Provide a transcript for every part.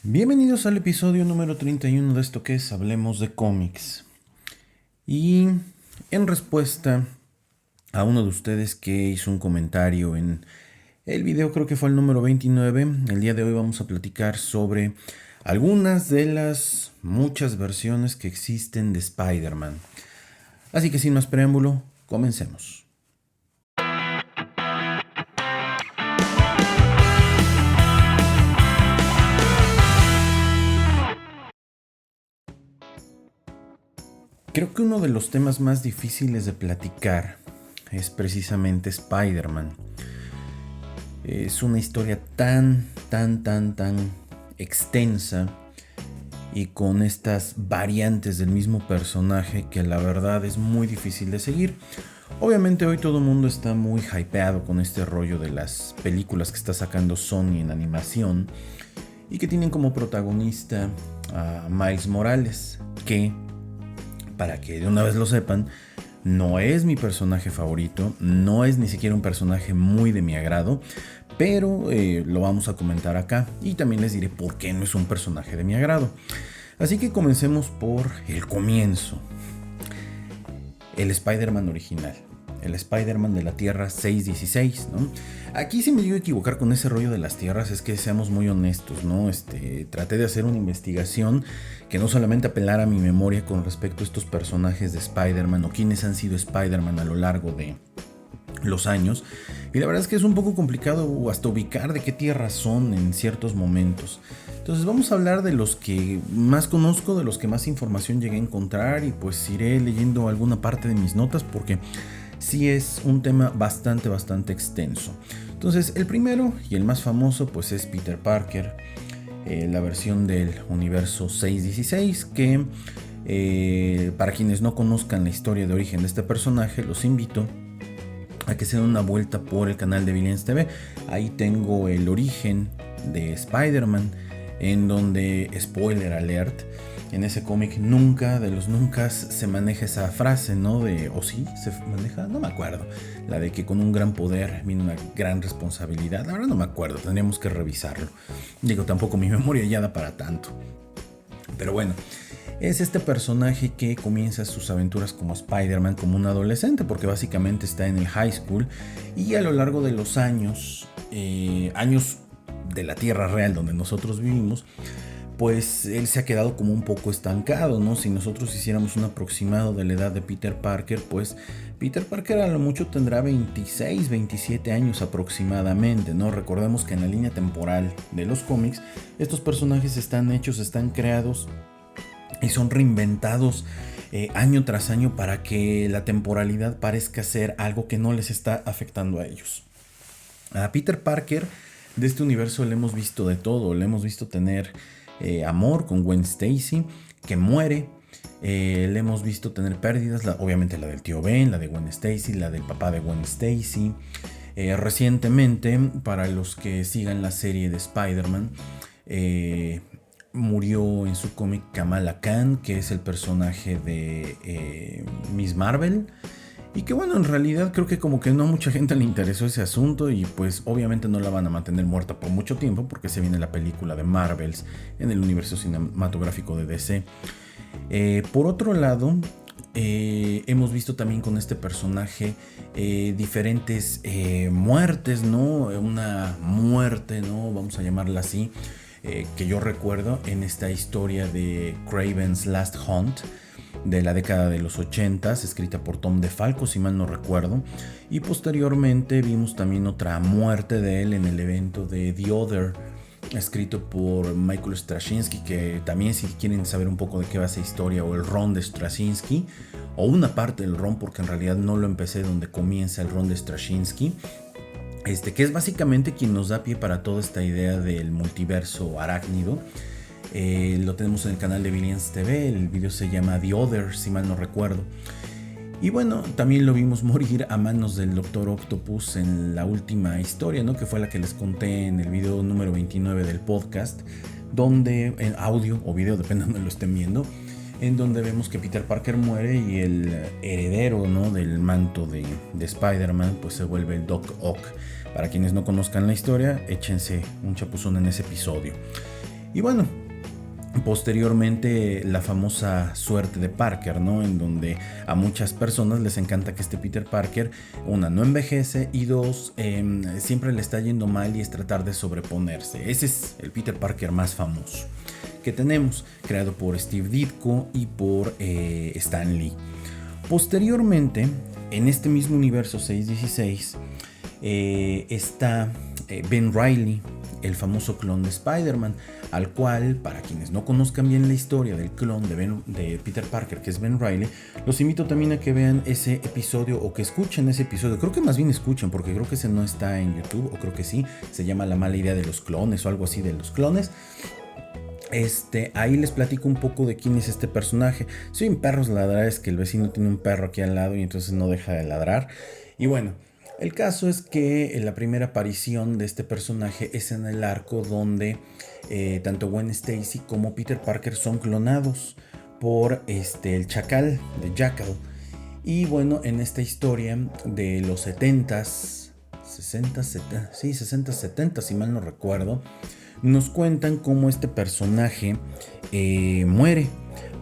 Bienvenidos al episodio número 31 de esto que es Hablemos de cómics. Y en respuesta a uno de ustedes que hizo un comentario en el video, creo que fue el número 29, el día de hoy vamos a platicar sobre algunas de las muchas versiones que existen de Spider-Man. Así que sin más preámbulo, comencemos. Creo que uno de los temas más difíciles de platicar es precisamente Spider-Man. Es una historia tan extensa y con estas variantes del mismo personaje que la verdad es muy difícil de seguir. Obviamente hoy todo el mundo está muy hypeado con este rollo de las películas que está sacando Sony en animación y que tienen como protagonista a Miles Morales, que, para que de una vez lo sepan, no es mi personaje favorito, no es ni siquiera un personaje muy de mi agrado, pero lo vamos a comentar acá y también les diré por qué no es un personaje de mi agrado. Así que comencemos por el comienzo. El Spider-Man original. El Spider-Man de la Tierra 616, ¿no? Aquí si me llego a equivocar con ese rollo de las tierras es que seamos muy honestos, ¿no? Traté de hacer una investigación que no solamente apelara a mi memoria con respecto a estos personajes de Spider-Man o quienes han sido Spider-Man a lo largo de los años, y la verdad es que es un poco complicado hasta ubicar de qué tierras son en ciertos momentos. Entonces vamos a hablar de los que más conozco, de los que más información llegué a encontrar, y pues iré leyendo alguna parte de mis notas porque sí es un tema bastante extenso. Entonces el primero y el más famoso pues es Peter Parker, la versión del universo 616, que para quienes no conozcan la historia de origen de este personaje, los invito a que se den una vuelta por el canal de Villains TV. Ahí tengo el origen de Spider-Man, en donde, spoiler alert, en ese cómic nunca de los nunca se maneja esa frase, ¿no? ¿O sí? ¿Se maneja? No me acuerdo. La de que con un gran poder viene una gran responsabilidad. Ahora no me acuerdo, tendríamos que revisarlo. Digo, tampoco mi memoria ya da para tanto. Pero bueno, es este personaje que comienza sus aventuras como Spider-Man como un adolescente, porque básicamente está en el high school, y a lo largo de los años de la Tierra real donde nosotros vivimos, pues él se ha quedado como un poco estancado, ¿no? Si nosotros hiciéramos un aproximado de la edad de Peter Parker, pues Peter Parker a lo mucho tendrá 26, 27 años aproximadamente, ¿no? Recordemos que en la línea temporal de los cómics, estos personajes están hechos, están creados y son reinventados año tras año para que la temporalidad parezca ser algo que no les está afectando a ellos. A Peter Parker de este universo le hemos visto de todo, le hemos visto tener amor con Gwen Stacy, que muere. Le hemos visto tener pérdidas, obviamente la del tío Ben, la de Gwen Stacy, la del papá de Gwen Stacy. Recientemente, para los que sigan la serie de Spider-Man, murió en su cómic Kamala Khan, que es el personaje de Miss Marvel. Y que bueno, en realidad creo que como que no a mucha gente le interesó ese asunto, y pues obviamente no la van a mantener muerta por mucho tiempo porque se viene la película de Marvels en el universo cinematográfico de DC. Por otro lado, hemos visto también con este personaje diferentes muertes, ¿no? Una muerte, ¿no? Vamos a llamarla así, que yo recuerdo en esta historia de Kraven's Last Hunt de la década de los 80, escrita por Tom DeFalco, si mal no recuerdo, y posteriormente vimos también otra muerte de él en el evento de The Other, escrito por Michael Straczynski, que también, si quieren saber un poco de qué va esa historia, o el run de Straczynski, o una parte del run, porque en realidad no lo empecé donde comienza el run de Straczynski, que es básicamente quien nos da pie para toda esta idea del multiverso arácnido. Lo tenemos en el canal de Villains TV, el video se llama The Other, si mal no recuerdo. Y bueno, también lo vimos morir a manos del Doctor Octopus en la última historia, ¿no? Que fue la que les conté en el video número 29 del podcast, donde en audio o video, depende de donde lo estén viendo, en donde vemos que Peter Parker muere y el heredero, ¿no?, del manto de Spider-Man pues se vuelve el Doc Ock. Para quienes no conozcan la historia, échense un chapuzón en ese episodio. Y bueno, posteriormente la famosa suerte de Parker, ¿no? En donde a muchas personas les encanta que este Peter Parker, una, no envejece y dos, siempre le está yendo mal y es tratar de sobreponerse. Ese es el Peter Parker más famoso que tenemos, creado por Steve Ditko y por Stan Lee. Posteriormente, en este mismo universo 616, está Ben Reilly, el famoso clon de Spider-Man, al cual, para quienes no conozcan bien la historia del clon de Peter Parker, que es Ben Reilly, los invito también a que vean ese episodio o que escuchen ese episodio. Creo que más bien escuchen, porque creo que ese no está en YouTube, o creo que sí, se llama La mala idea de los clones o algo así de los clones. Ahí les platico un poco de quién es este personaje. Si oyen perros ladrar, es que el vecino tiene un perro aquí al lado y entonces no deja de ladrar. Y bueno, el caso es que la primera aparición de este personaje es en el arco donde tanto Gwen Stacy como Peter Parker son clonados por el chacal de Jackal. Y bueno, en esta historia de los 70s, 60, 70, sí, 60, 70, si mal no recuerdo, nos cuentan cómo este personaje muere.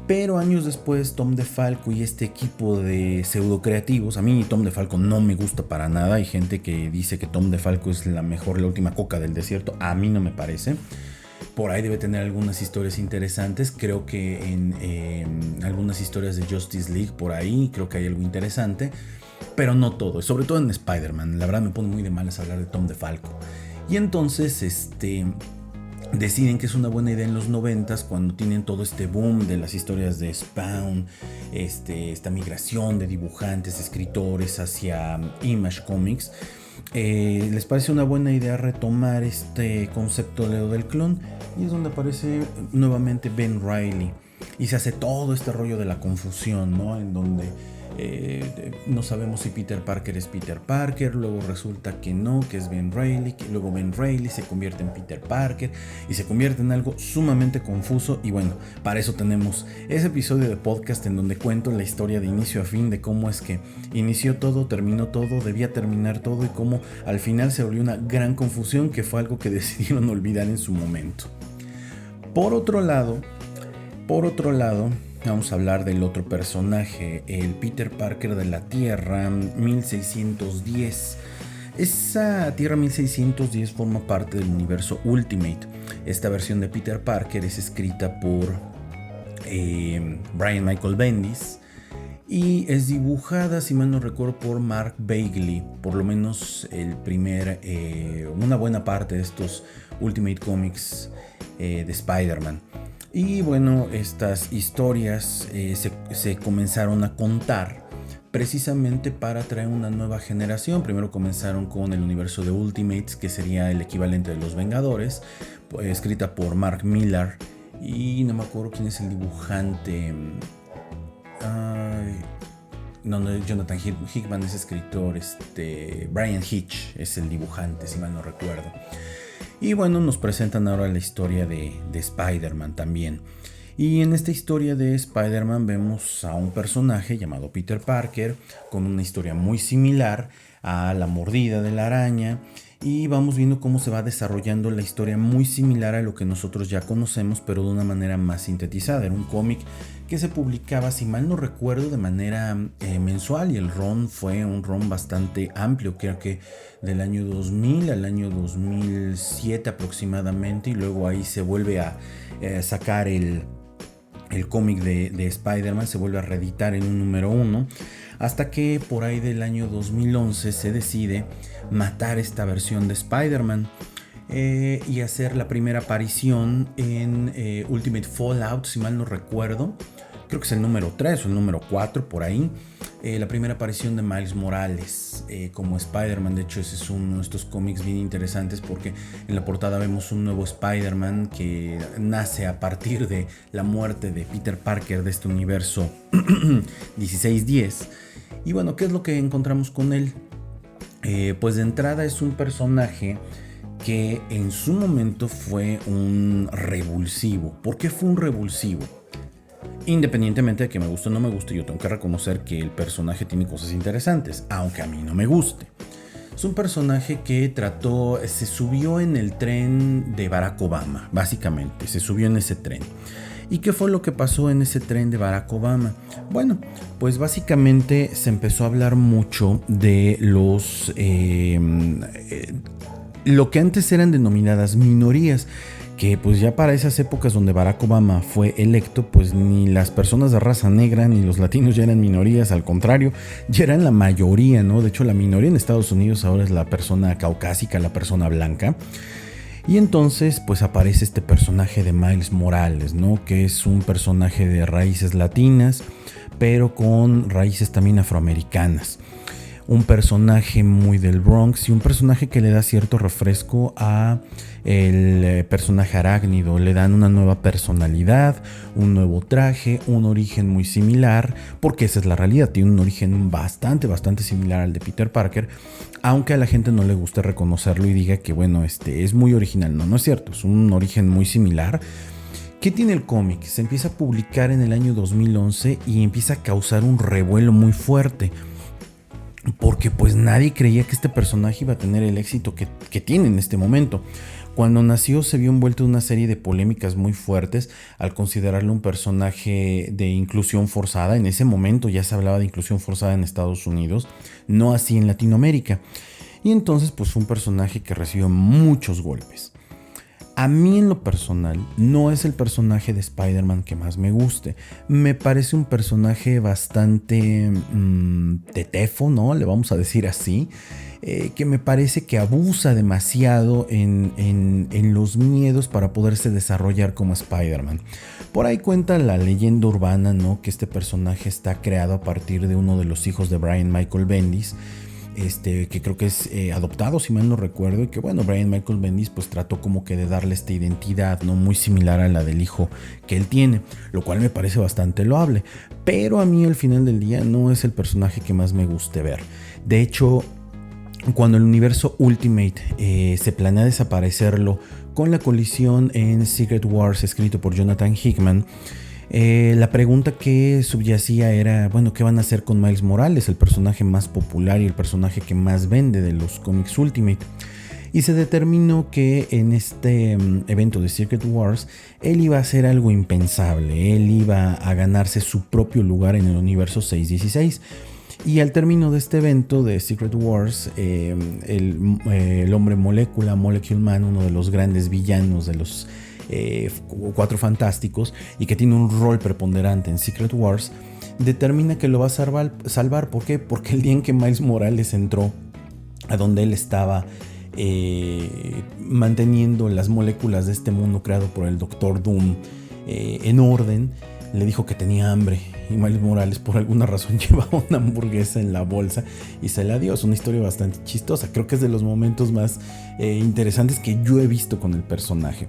Pero años después, Tom DeFalco y este equipo de pseudo creativos, a mí Tom DeFalco no me gusta para nada. Hay gente que dice que Tom DeFalco es la última coca del desierto. A mí no me parece. Por ahí debe tener algunas historias interesantes. Creo que en algunas historias de Justice League por ahí, creo que hay algo interesante. Pero no todo, sobre todo en Spider-Man. La verdad me pone muy de malas hablar de Tom DeFalco. Y entonces, deciden que es una buena idea en los 90s, cuando tienen todo este boom de las historias de Spawn, esta migración de dibujantes, escritores hacia Image Comics. Les parece una buena idea retomar este concepto del clon, y es donde aparece nuevamente Ben Reilly y se hace todo este rollo de la confusión, ¿no? En donde no sabemos si Peter Parker es Peter Parker, luego resulta que no, que es Ben Reilly, que luego Ben Reilly se convierte en Peter Parker y se convierte en algo sumamente confuso. Y bueno, para eso tenemos ese episodio de podcast en donde cuento la historia de inicio a fin, de cómo es que inició todo, terminó todo, debía terminar todo y cómo al final se volvió una gran confusión, que fue algo que decidieron olvidar en su momento. Por otro lado, vamos a hablar del otro personaje, el Peter Parker de la Tierra 1610. Esa Tierra 1610 forma parte del universo Ultimate. Esta versión de Peter Parker es escrita por Brian Michael Bendis y es dibujada, si mal no recuerdo, por Mark Bagley. Por lo menos una buena parte de estos Ultimate Comics de Spider-Man. Y bueno, estas historias se comenzaron a contar precisamente para traer una nueva generación. Primero comenzaron con el universo de Ultimates, que sería el equivalente de los Vengadores, escrita por Mark Millar, y no me acuerdo quién es el dibujante. Jonathan Hickman es escritor, Brian Hitch es el dibujante, si mal no recuerdo. Y bueno, nos presentan ahora la historia de Spider-Man también. Y en esta historia de Spider-Man vemos a un personaje llamado Peter Parker, con una historia muy similar a La mordida de la araña. Y vamos viendo cómo se va desarrollando la historia, muy similar a lo que nosotros ya conocemos, pero de una manera más sintetizada. Era un cómic que se publicaba, si mal no recuerdo, de manera mensual, y el run fue un run bastante amplio, creo que del año 2000 al año 2007 aproximadamente, y luego ahí se vuelve a sacar el cómic de Spider-Man, se vuelve a reeditar en un número 1, hasta que por ahí del año 2011 se decide matar esta versión de Spider-Man y hacer la primera aparición en Ultimate Fallout, si mal no recuerdo. Creo que es el número 3 o el número 4 por ahí. La primera aparición de Miles Morales como Spider-Man. De hecho, ese es uno de estos cómics bien interesantes, porque en la portada vemos un nuevo Spider-Man que nace a partir de la muerte de Peter Parker de este universo 1610. Y bueno, ¿qué es lo que encontramos con él? Pues de entrada es un personaje que en su momento fue un revulsivo. ¿Por qué fue un revulsivo? Independientemente de que me guste o no me guste, yo tengo que reconocer que el personaje tiene cosas interesantes, aunque a mí no me guste. Es un personaje que se subió en el tren de Barack Obama, básicamente, se subió en ese tren. ¿Y qué fue lo que pasó en ese tren de Barack Obama? Bueno, pues básicamente se empezó a hablar mucho de lo que antes eran denominadas minorías, que pues ya para esas épocas donde Barack Obama fue electo, pues ni las personas de raza negra ni los latinos ya eran minorías, al contrario, ya eran la mayoría, ¿no? De hecho, la minoría en Estados Unidos ahora es la persona caucásica, la persona blanca. Y entonces pues aparece este personaje de Miles Morales, ¿no? Que es un personaje de raíces latinas, pero con raíces también afroamericanas. Un personaje muy del Bronx y un personaje que le da cierto refresco a el personaje arácnido. Le dan una nueva personalidad, un nuevo traje, un origen muy similar, porque esa es la realidad, tiene un origen bastante similar al de Peter Parker, aunque a la gente no le guste reconocerlo y diga que bueno, es muy original. No es cierto, es un origen muy similar. ¿Qué tiene el cómic? Se empieza a publicar en el año 2011 y empieza a causar un revuelo muy fuerte, porque pues nadie creía que este personaje iba a tener el éxito que tiene en este momento. Cuando nació se vio envuelto en una serie de polémicas muy fuertes al considerarlo un personaje de inclusión forzada. En ese momento ya se hablaba de inclusión forzada en Estados Unidos, no así en Latinoamérica. Y entonces pues fue un personaje que recibió muchos golpes. A mí en lo personal no es el personaje de Spider-Man que más me guste. Me parece un personaje bastante tetefo, ¿no? Le vamos a decir así. Que me parece que abusa demasiado en los miedos para poderse desarrollar como Spider-Man. Por ahí cuenta la leyenda urbana, ¿no? Que este personaje está creado a partir de uno de los hijos de Brian Michael Bendis. Que creo que es adoptado, si mal no recuerdo, y que bueno, Brian Michael Bendis pues trató como que de darle esta identidad, ¿no? Muy similar a la del hijo que él tiene, lo cual me parece bastante loable, pero a mí al final del día no es el personaje que más me guste ver. De hecho, cuando el universo Ultimate se planea desaparecerlo con la colisión en Secret Wars escrito por Jonathan Hickman, la pregunta que subyacía era, bueno, ¿qué van a hacer con Miles Morales, el personaje más popular y el personaje que más vende de los cómics Ultimate? Y se determinó que en este evento de Secret Wars, él iba a hacer algo impensable, él iba a ganarse su propio lugar en el universo 616. Y al término de este evento de Secret Wars, el hombre molécula, Molecule Man, uno de los grandes villanos de los Cuatro Fantásticos y que tiene un rol preponderante en Secret Wars, determina que lo va a salvar. ¿Por qué? Porque el día en que Miles Morales entró a donde él estaba manteniendo las moléculas de este mundo creado por el Doctor Doom en orden, le dijo que tenía hambre y Miles Morales por alguna razón llevaba una hamburguesa en la bolsa y se la dio. Es una historia bastante chistosa, creo que es de los momentos más interesantes que yo he visto con el personaje.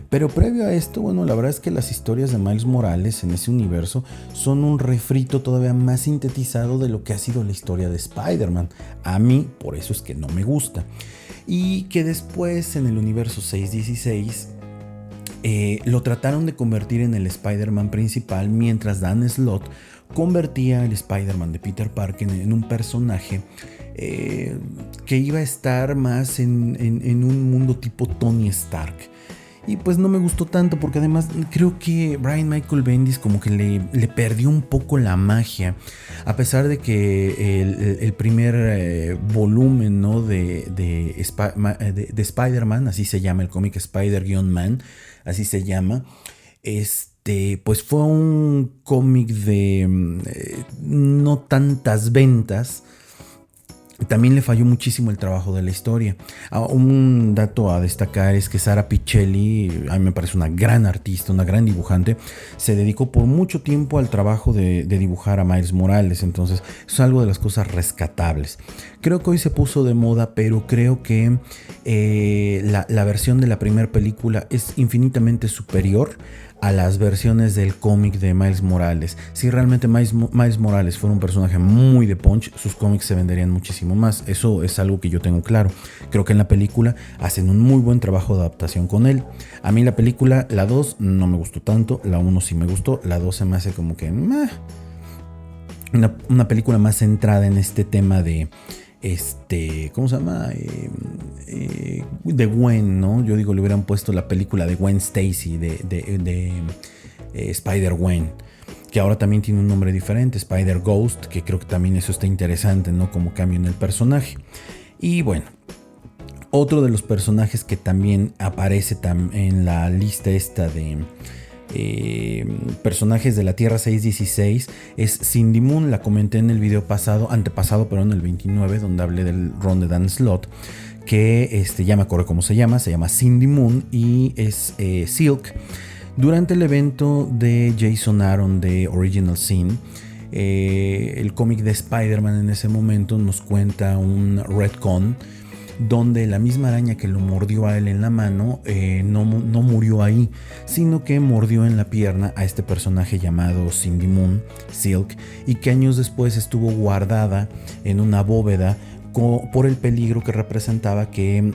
Pero previo a esto, bueno, la verdad es que las historias de Miles Morales en ese universo son un refrito todavía más sintetizado de lo que ha sido la historia de Spider-Man. A mí, por eso es que no me gusta. Y que después en el universo 616 lo trataron de convertir en el Spider-Man principal, mientras Dan Slott convertía al Spider-Man de Peter Parker en un personaje que iba a estar más en un mundo tipo Tony Stark. Y pues no me gustó tanto, porque además creo que Brian Michael Bendis como que le perdió un poco la magia. A pesar de que el primer volumen, ¿no? de Spider-Man, así se llama el cómic, Spider-Man, así se llama, pues fue un cómic de no tantas ventas. También le falló muchísimo el trabajo de la historia. Un dato a destacar es que Sara Pichelli, a mí me parece una gran artista, una gran dibujante, se dedicó por mucho tiempo al trabajo de dibujar a Miles Morales. Entonces es algo de las cosas rescatables. Creo que hoy se puso de moda, pero creo que la versión de la primera película es infinitamente superior a las versiones del cómic de Miles Morales. Si realmente Miles Morales fuera un personaje muy de punch, sus cómics se venderían muchísimo más. Eso es algo que yo tengo claro. Creo que en la película hacen un muy buen trabajo de adaptación con él. A mí la película, la 2, no me gustó tanto. La 1 sí me gustó. La 2 se me hace como que una película más centrada en este tema de ¿cómo se llama? De Gwen, ¿no? Yo digo, le hubieran puesto la película de Gwen Stacy, de Spider-Gwen, que ahora también tiene un nombre diferente, Spider-Ghost, que creo que también eso está interesante, ¿no? Como cambio en el personaje. Y bueno, otro de los personajes que también aparece en la lista esta de personajes de la Tierra 616 es Cindy Moon. La comenté en el video antepasado, en el 29, donde hablé del Ron de Dan Slott, que ya me acuerdo cómo se llama Cindy Moon y es Silk. Durante el evento de Jason Aaron de Original Sin, el cómic de Spider-Man en ese momento nos cuenta un retcon donde la misma araña que lo mordió a él en la mano no murió ahí, sino que mordió en la pierna a este personaje llamado Cindy Moon, Silk, y que años después estuvo guardada en una bóveda por el peligro que representaba que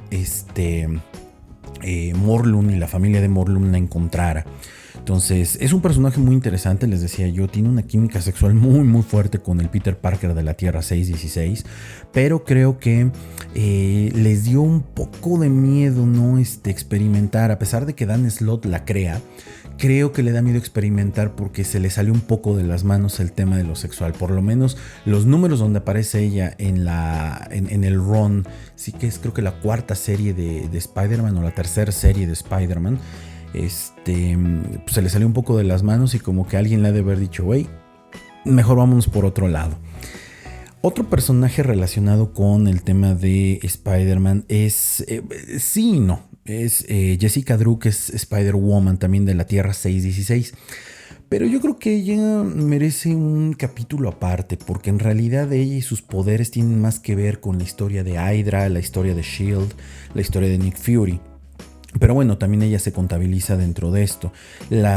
Morlun y la familia de Morlun la encontrara. Entonces es un personaje muy interesante, les decía yo, tiene una química sexual muy muy fuerte con el Peter Parker de la Tierra 616, pero creo que les dio un poco de miedo, ¿no? Experimentar, a pesar de que Dan Slott la crea. Creo que le da miedo experimentar porque se le salió un poco de las manos el tema de lo sexual. Por lo menos los números donde aparece ella en el run, sí que es creo que la cuarta serie de Spider-Man o la tercera serie de Spider-Man, pues se le salió un poco de las manos y como que alguien le ha de haber dicho, güey, mejor vámonos por otro lado. Otro personaje relacionado con el tema de Spider-Man es, sí y no, es Jessica Drew, que es Spider-Woman también de la Tierra 616. Pero yo creo que ella merece un capítulo aparte, porque en realidad ella y sus poderes tienen más que ver con la historia de Hydra, la historia de S.H.I.E.L.D., la historia de Nick Fury. Pero bueno, también ella se contabiliza dentro de esto. Tiene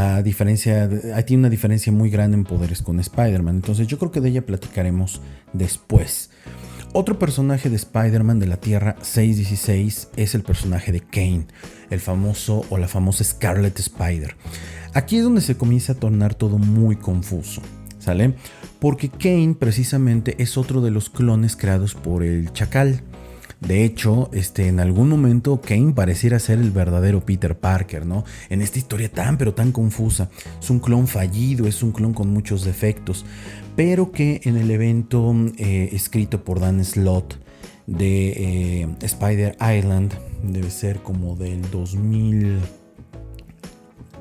una diferencia muy grande en poderes con Spider-Man. Entonces yo creo que de ella platicaremos después. Otro personaje de Spider-Man de la Tierra 616 es el personaje de Kane, el famoso o la famosa Scarlet Spider. Aquí es donde se comienza a tornar todo muy confuso, ¿sale? Porque Kane precisamente es otro de los clones creados por el Chacal. De hecho, en algún momento Kane pareciera ser el verdadero Peter Parker, ¿no? En esta historia pero tan confusa. Es un clon fallido, es un clon con muchos defectos, pero que en el evento escrito por Dan Slott de Spider Island, debe ser como del 2000,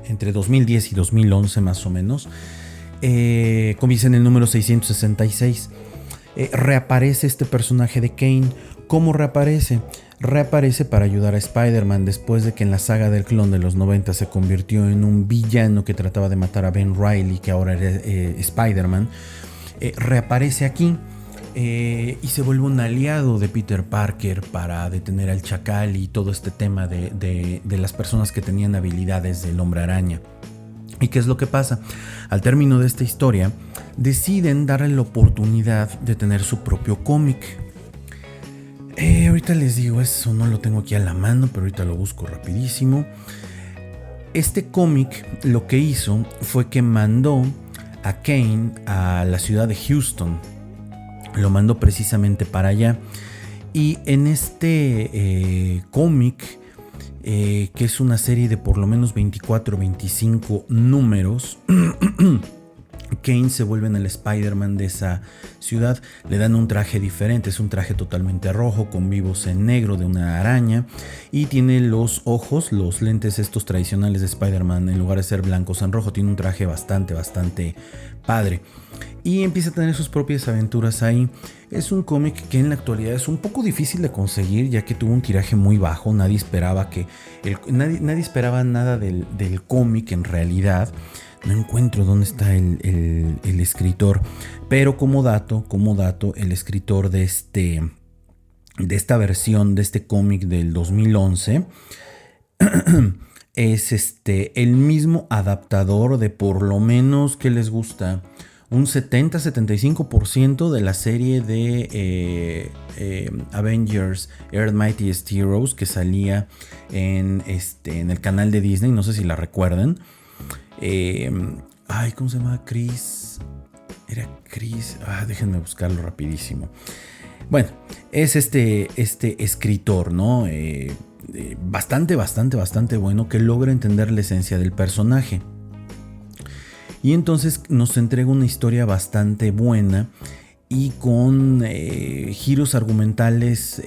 entre 2010 y 2011 más o menos, comienza en el número 666. Reaparece este personaje de Kane. ¿Cómo reaparece? Reaparece para ayudar a Spider-Man después de que en la saga del clon de los 90 se convirtió en un villano que trataba de matar a Ben Reilly, que ahora era Spider-Man. Reaparece aquí y se vuelve un aliado de Peter Parker para detener al Chacal y todo este tema de las personas que tenían habilidades del Hombre Araña. ¿Y qué es lo que pasa? Al término de esta historia, deciden darle la oportunidad de tener su propio cómic. Ahorita les digo, eso no lo tengo aquí a la mano, pero ahorita lo busco rapidísimo. Este cómic lo que hizo fue que mandó a Kane a la ciudad de Houston. Lo mandó precisamente para allá. Y en este cómic, que es una serie de por lo menos 24 o 25 números, Kane se vuelve en el Spider-Man de esa ciudad. Le dan un traje diferente, es un traje totalmente rojo con vivos en negro de una araña, y tiene los ojos, los lentes estos tradicionales de Spider-Man, en lugar de ser blancos en rojo. Tiene un traje bastante padre y empieza a tener sus propias aventuras ahí. Es un cómic que en la actualidad es un poco difícil de conseguir, ya que tuvo un tiraje muy bajo. Nadie esperaba nada del cómic en realidad. No encuentro dónde está el escritor, pero como dato, el escritor de esta versión de este cómic del 2011 es el mismo adaptador de por lo menos, ¿qué les gusta? Un 70-75% de la serie de Avengers Earth Mightiest Heroes, que salía en el canal de Disney. No sé si la recuerdan. ¿Cómo se llama? Chris. Era Chris. Déjenme buscarlo rapidísimo. Bueno, es este escritor, ¿no? Bastante bueno, que logra entender la esencia del personaje. Y entonces nos entrega una historia bastante buena y con giros argumentales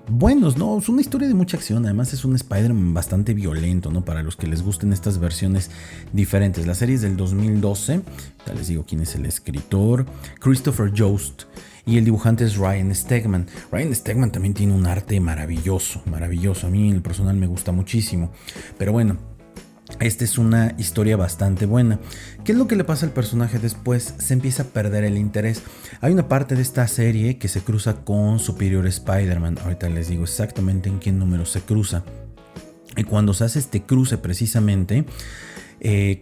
buenos, ¿no? Es una historia de mucha acción, además es un Spider-Man bastante violento, ¿no? Para los que les gusten estas versiones diferentes. La serie es del 2012, ya les digo quién es el escritor, Christopher Yost, y el dibujante es Ryan Stegman. Ryan Stegman también tiene un arte maravilloso, a mí en el personal me gusta muchísimo, pero bueno, esta es una historia bastante buena. ¿Qué es lo que le pasa al personaje después? Se empieza a perder el interés. Hay una parte de esta serie que se cruza con Superior Spider-Man. Ahorita les digo exactamente en qué número se cruza. Y cuando se hace este cruce precisamente,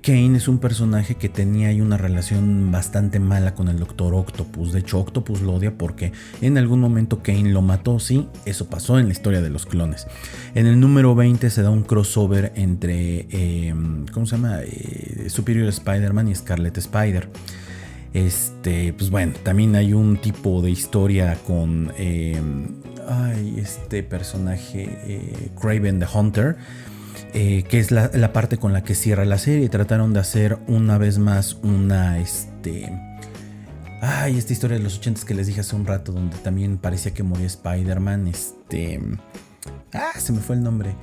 Kane es un personaje que tenía ahí una relación bastante mala con el Doctor Octopus. De hecho, Octopus lo odia porque en algún momento Kane lo mató. Sí, eso pasó en la historia de los clones. En el número 20 se da un crossover entre ¿cómo se llama? Superior Spider-Man y Scarlet Spider. Pues bueno, también hay un tipo de historia con este personaje Kraven the Hunter, que es la parte con la que cierra la serie. Trataron de hacer una vez más esta historia de los 80 que les dije hace un rato, donde también parecía que moría Spider-Man. Se me fue el nombre.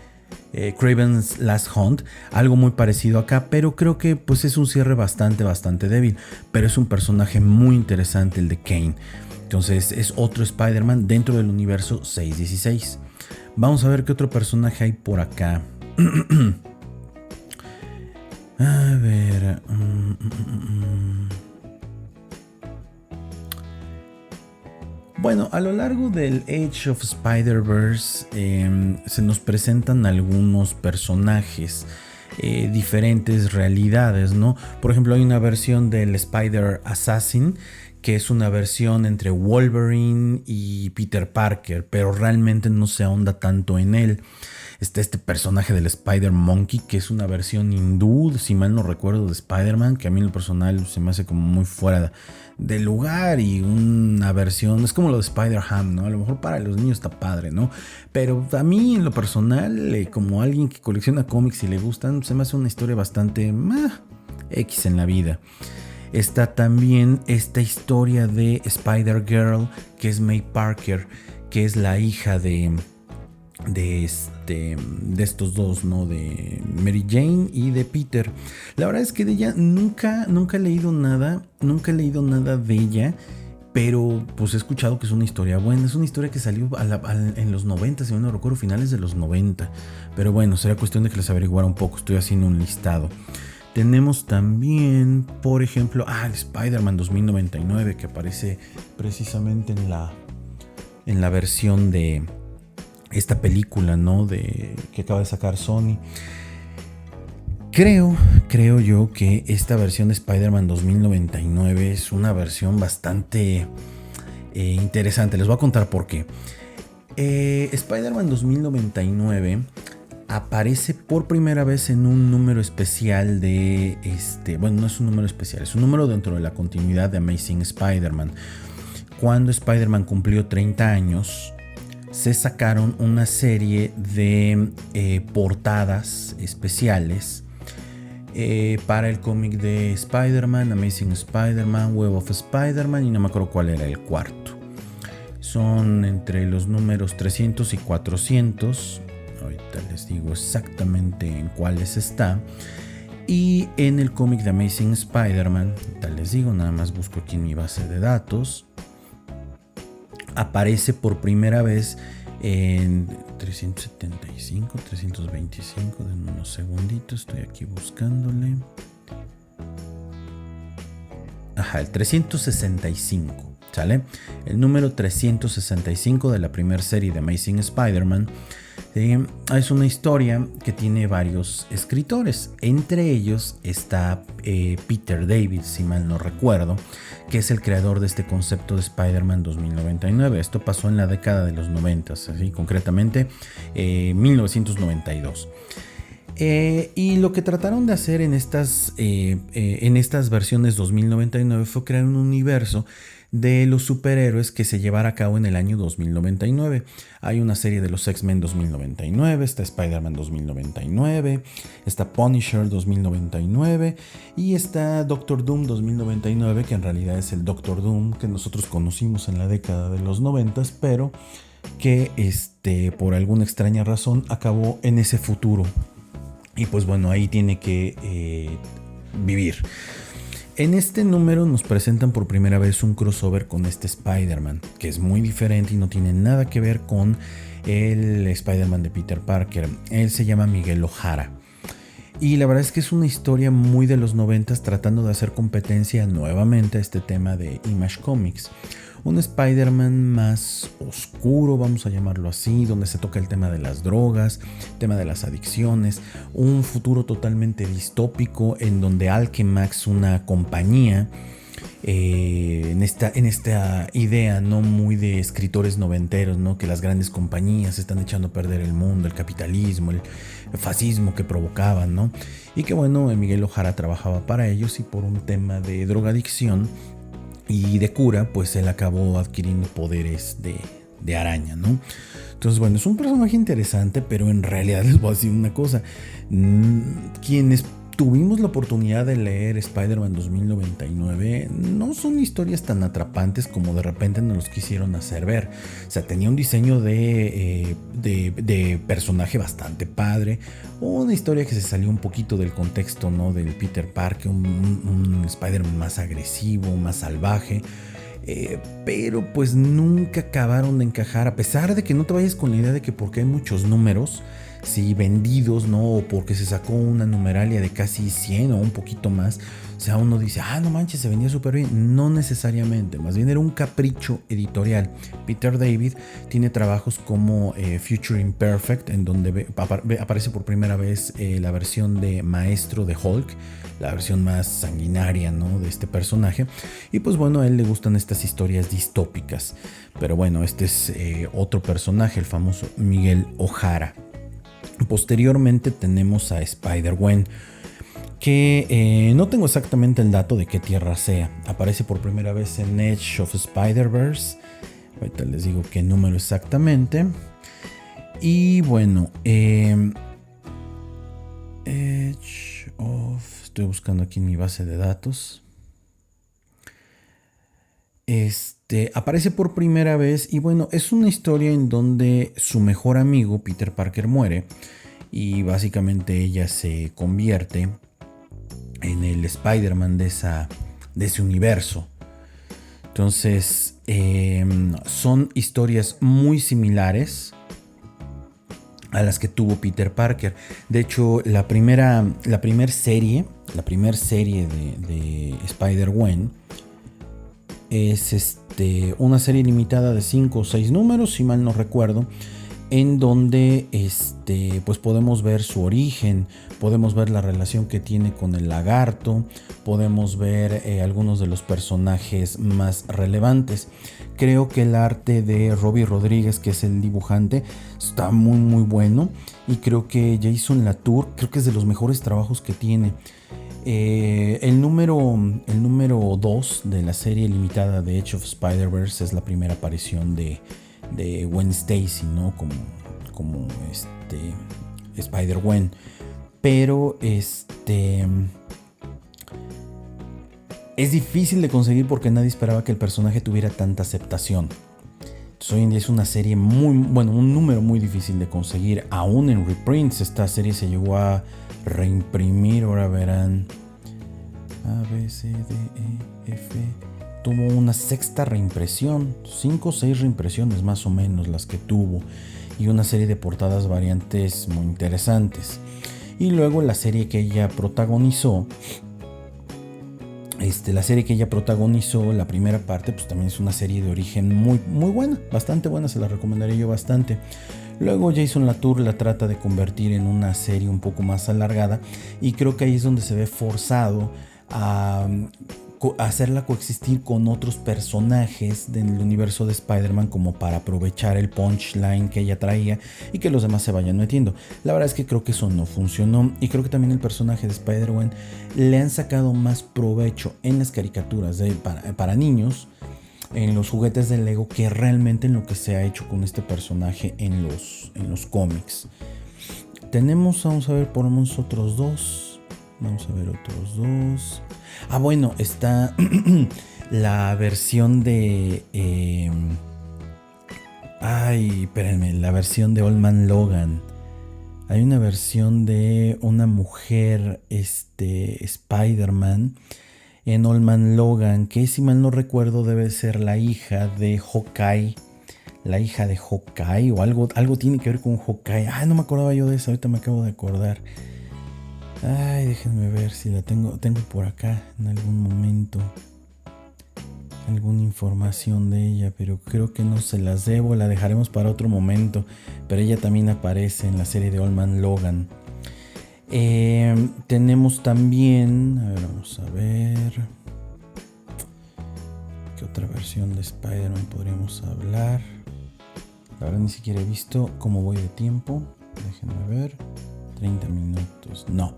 Kraven's Last Hunt, algo muy parecido acá, pero creo que pues es un cierre bastante débil, pero es un personaje muy interesante el de Kane. Entonces es otro Spider-Man dentro del universo 616. Vamos a ver qué otro personaje hay por acá. A ver. Bueno, a lo largo del Age of Spider-Verse se nos presentan algunos personajes, diferentes realidades, ¿no? Por ejemplo, hay una versión del Spider Assassin, que es una versión entre Wolverine y Peter Parker, pero realmente no se ahonda tanto en él. Está este personaje del Spider-Monkey, que es una versión hindú, si mal no recuerdo, de Spider-Man, que a mí en lo personal se me hace como muy fuera de lugar, y una versión, es como lo de Spider-Ham, ¿no? A lo mejor para los niños está padre, ¿no? Pero a mí en lo personal, como alguien que colecciona cómics y le gustan, se me hace una historia bastante X en la vida. Está también esta historia de Spider-Girl, que es May Parker, que es la hija de estos dos, ¿no? De Mary Jane y de Peter. La verdad es que de ella nunca he leído nada de ella, pero pues he escuchado que es una historia buena. Es una historia que salió en los 90, si no recuerdo, finales de los 90. Pero bueno, será cuestión de que les averiguara un poco. Estoy haciendo un listado. Tenemos también, por ejemplo, el Spider-Man 2099, que aparece precisamente en la versión de esta película, ¿no? Que acaba de sacar Sony. Creo yo que esta versión de Spider-Man 2099 es una versión bastante interesante. Les voy a contar por qué. Spider-Man 2099 aparece por primera vez en un número especial de bueno, no es un número especial, es un número dentro de la continuidad de Amazing Spider-Man. Cuando Spider-Man cumplió 30 años, se sacaron una serie de portadas especiales para el cómic de Spider-Man, Amazing Spider-Man, Web of Spider-Man, y no me acuerdo cuál era el cuarto. Son entre los números 300 y 400. Ahorita les digo exactamente en cuáles está. Y en el cómic de Amazing Spider-Man, ahorita les digo, nada más busco aquí en mi base de datos. Aparece por primera vez en 375, 325, denme unos segunditos, estoy aquí buscándole. El 365, ¿sale? El número 365 de la primera serie de Amazing Spider-Man. Es una historia que tiene varios escritores. Entre ellos está Peter David, si mal no recuerdo, que es el creador de este concepto de Spider-Man 2099. Esto pasó en la década de los 90, así concretamente 1992. Y lo que trataron de hacer en estas versiones 2099 fue crear un universo de los superhéroes que se llevara a cabo en el año 2099. Hay una serie de los X-Men 2099, está Spider-Man 2099, está Punisher 2099 y está Doctor Doom 2099, que en realidad es el Doctor Doom que nosotros conocimos en la década de los 90, pero que por alguna extraña razón acabó en ese futuro. Y pues bueno, ahí tiene que vivir. En este número nos presentan por primera vez un crossover con este Spider-Man, que es muy diferente y no tiene nada que ver con el Spider-Man de Peter Parker. Él se llama Miguel O'Hara. Y la verdad es que es una historia muy de los 90s, tratando de hacer competencia nuevamente a este tema de Image Comics. Un Spider-Man más oscuro, vamos a llamarlo así, donde se toca el tema de las drogas, tema de las adicciones, un futuro totalmente distópico en donde Alchemax, una compañía, en esta idea no muy de escritores noventeros, ¿no? Que las grandes compañías están echando a perder el mundo, el capitalismo, el fascismo que provocaban, ¿no? Y que bueno, Miguel O'Hara trabajaba para ellos y por un tema de drogadicción y de cura, pues él acabó adquiriendo poderes de araña, ¿no? Entonces, bueno, es un personaje interesante, pero en realidad les voy a decir una cosa. Quienes tuvimos la oportunidad de leer Spider-Man 2099, no son historias tan atrapantes como de repente nos los quisieron hacer ver. O sea, tenía un diseño de personaje bastante padre, una historia que se salió un poquito del contexto, ¿no? Del Peter Parker, un Spider-Man más agresivo, más salvaje. Pero pues nunca acabaron de encajar, a pesar de que no te vayas con la idea de que porque hay muchos números, sí, vendidos, ¿no? O porque se sacó una numeralia de casi 100 o un poquito más. O sea, uno dice, no manches, se vendía súper bien. No necesariamente, más bien era un capricho editorial. Peter David tiene trabajos como Future Imperfect, en donde aparece por primera vez la versión de maestro de Hulk, la versión más sanguinaria, ¿no? De este personaje. Y pues bueno, a él le gustan estas historias distópicas. Pero bueno, este es otro personaje, el famoso Miguel O'Hara. Posteriormente tenemos a Spider-Gwen, que no tengo exactamente el dato de qué tierra sea. Aparece por primera vez en Edge of Spider-Verse. Ahorita les digo qué número exactamente. Y bueno, Edge of... Estoy buscando aquí en mi base de datos. Aparece por primera vez y bueno, es una historia en donde su mejor amigo Peter Parker muere y básicamente ella se convierte en el Spider-Man de ese universo. Entonces son historias muy similares a las que tuvo Peter Parker. De hecho, la primera serie de Spider-Gwen es una serie limitada de 5 o 6 números, si mal no recuerdo, en donde pues podemos ver su origen, podemos ver la relación que tiene con el lagarto, podemos ver algunos de los personajes más relevantes. Creo que el arte de Robbie Rodríguez, que es el dibujante, está muy muy bueno, y creo que Jason Latour, creo que es de los mejores trabajos que tiene. El número 2 de la serie limitada de Edge of Spider-Verse es la primera aparición de Gwen Stacy, ¿no? Como Spider-Gwen. Pero es difícil de conseguir porque nadie esperaba que el personaje tuviera tanta aceptación. Entonces, hoy en día es una serie un número muy difícil de conseguir. Aún en reprints, esta serie se llegó a reimprimir, ahora verán, A, B, C, D, E, F. Tuvo una 6ª reimpresión, 5 o 6 reimpresiones más o menos las que tuvo, y una serie de portadas variantes muy interesantes. Y luego la serie que ella protagonizó, la primera parte, pues también es una serie de origen muy, muy buena, bastante buena, se la recomendaría yo bastante. Luego Jason Latour la trata de convertir en una serie un poco más alargada, y creo que ahí es donde se ve forzado a hacerla coexistir con otros personajes del universo de Spider-Man como para aprovechar el punchline que ella traía y que los demás se vayan metiendo. La verdad es que creo que eso no funcionó y creo que también el personaje de Spider-Man le han sacado más provecho en las caricaturas para niños, en los juguetes de Lego, que realmente en lo que se ha hecho con este personaje en los cómics. Vamos a ver, ponemos otros dos. Vamos a ver otros dos. Bueno, está la versión de... espérenme, la versión de Old Man Logan. Hay una versión de una mujer, Spider-Man, en Old Man Logan, que si mal no recuerdo debe ser la hija de Hawkeye. La hija de Hawkeye o algo tiene que ver con Hawkeye. No me acordaba yo de eso, ahorita me acabo de acordar. Déjenme ver si la tengo por acá en algún momento. Alguna información de ella, pero creo que no se las debo, la dejaremos para otro momento. Pero ella también aparece en la serie de Old Man Logan. Tenemos también, vamos a ver, ¿qué otra versión de Spider-Man podríamos hablar? La verdad ni siquiera he visto cómo voy de tiempo. Déjenme ver. 30 minutos. No.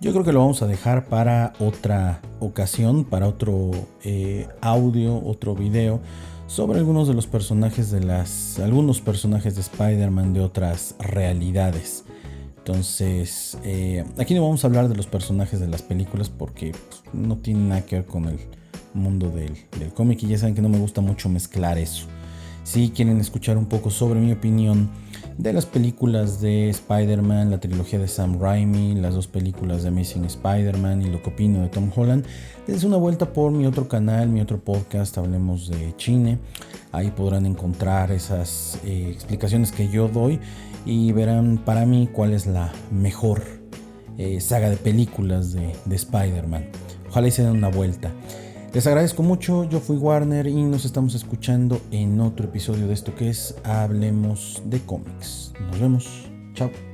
Yo creo que lo vamos a dejar para otra ocasión, para otro audio, otro video sobre algunos de los personajes algunos personajes de Spider-Man de otras realidades. Entonces, aquí no vamos a hablar de los personajes de las películas porque no tiene nada que ver con el mundo del cómic y ya saben que no me gusta mucho mezclar eso. Si quieren escuchar un poco sobre mi opinión de las películas de Spider-Man, la trilogía de Sam Raimi, las dos películas de Amazing Spider-Man y lo que opino de Tom Holland, dense una vuelta por mi otro canal, mi otro podcast, Hablemos de Cine. Ahí podrán encontrar esas explicaciones que yo doy y verán para mí cuál es la mejor saga de películas de Spider-Man. Ojalá y se den una vuelta. Les agradezco mucho, yo fui Warner y nos estamos escuchando en otro episodio de esto que es Hablemos de Cómics. Nos vemos, chao.